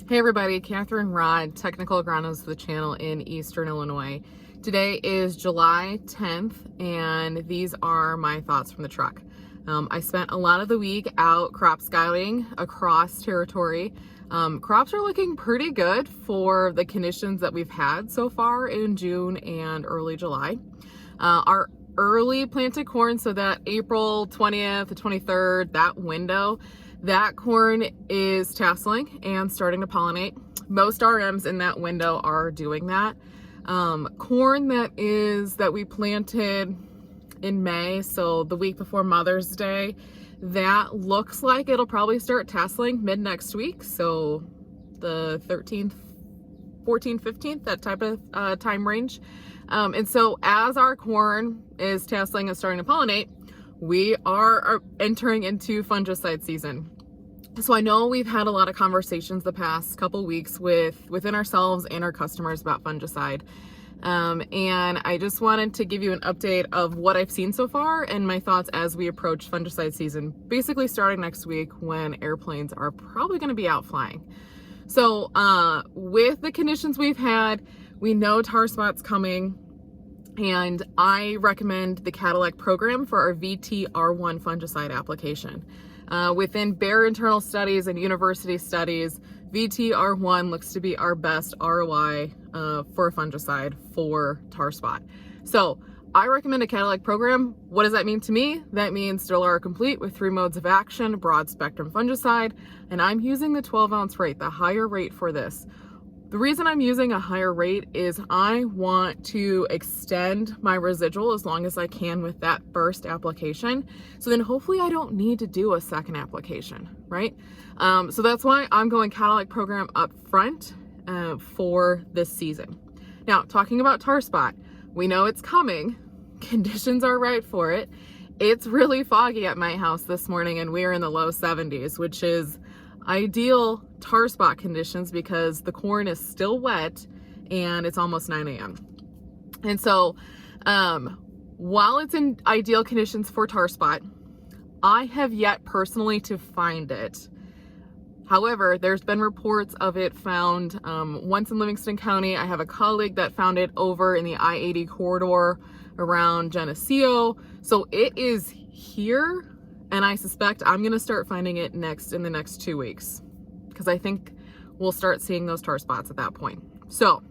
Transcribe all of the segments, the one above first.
Hey everybody, Catherine Rod, Technical Agronomist of the channel in Eastern Illinois. Today is July 10th and these are my thoughts from the truck. I spent a lot of the week out crop scouting across territory. Crops are looking pretty good for the conditions that we've had so far in June and early July. Our early planted corn, so that April 20th to 23rd, that window, that corn is tasseling and starting to pollinate. Most RMs in that window are doing that. Corn that we planted in May, so the week before Mother's Day, that looks like it'll probably start tasseling mid next week. So the 13th, 14th, 15th, that type of time range. And so as our corn is tasseling and starting to pollinate, we are entering into fungicide season. So I know we've had a lot of conversations the past couple weeks within ourselves and our customers about fungicide. And I just wanted to give you an update of what I've seen so far and my thoughts as we approach fungicide season, basically starting next week when airplanes are probably going to be out flying. So with the conditions we've had, we know tar spot's coming, and I recommend the Cadillac program for our VTR1 fungicide application. Within Bayer internal studies and university studies, VTR1 looks to be our best ROI for a fungicide for tar spot. So I recommend a Cadillac program. What does that mean to me? That means Stellar Complete with 3 modes of action, broad spectrum fungicide, and I'm using the 12-ounce rate, the higher rate for this. The reason I'm using a higher rate is I want to extend my residual as long as I can with that first application. So then hopefully I don't need to do a second application, right? So that's why I'm going Cadillac program up front for this season. Now, talking about tar spot, we know it's coming. Conditions are right for it. It's really foggy at my house this morning and we're in the low 70s, which is ideal tar spot conditions because the corn is still wet and it's almost 9 a.m. And so while it's in ideal conditions for tar spot, I have yet personally to find it. However, there's been reports of it found once in Livingston County. I have a colleague that found it over in the I-80 corridor around Geneseo. So it is here. And I suspect I'm going to start finding it in the next 2 weeks, because I think we'll start seeing those tar spots at that point. So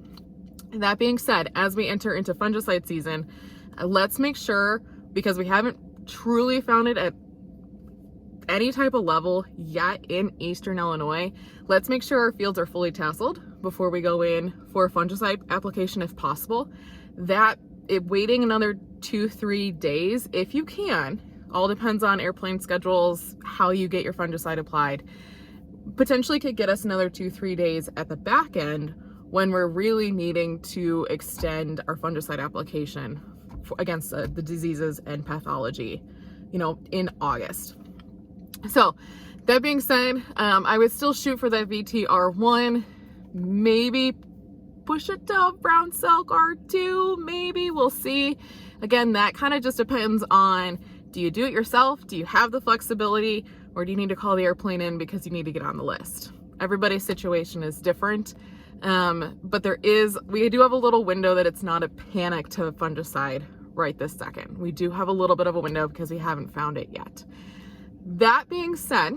that being said, as we enter into fungicide season, let's make sure, because we haven't truly found it at any type of level yet in Eastern Illinois, let's make sure our fields are fully tasseled before we go in for a fungicide application if possible. Waiting another 2-3 days, if you can, all depends on airplane schedules, how you get your fungicide applied, potentially could get us another 2-3 days at the back end when we're really needing to extend our fungicide application against the diseases and pathology, in August. So that being said, I would still shoot for that VTR1, maybe push it to brown silk R2, maybe, we'll see. Again, that kind of just depends on, do you do it yourself? Do you have the flexibility? Or do you need to call the airplane in because you need to get on the list? Everybody's situation is different. But we do have a little window that it's not a panic to fungicide right this second. We do have a little bit of a window because we haven't found it yet. That being said,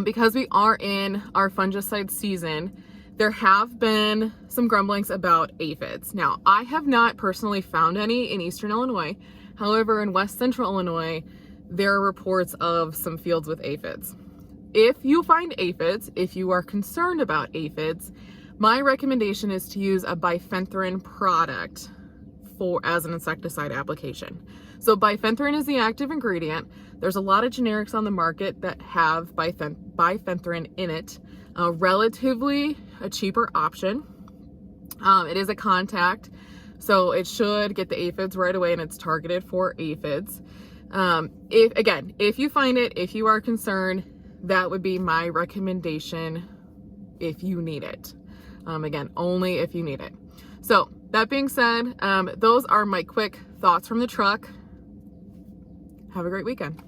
because we are in our fungicide season, there have been some grumblings about aphids. Now, I have not personally found any in Eastern Illinois. However, in West Central Illinois, there are reports of some fields with aphids. If you find aphids, if you are concerned about aphids, my recommendation is to use a bifenthrin product as an insecticide application. So bifenthrin is the active ingredient. There's a lot of generics on the market that have bifenthrin in it. Relatively a cheaper option. It is a contact, so it should get the aphids right away, and it's targeted for aphids. If you find it, if you are concerned, that would be my recommendation if you need it. Again, only if you need it. So that being said, those are my quick thoughts from the truck. Have a great weekend.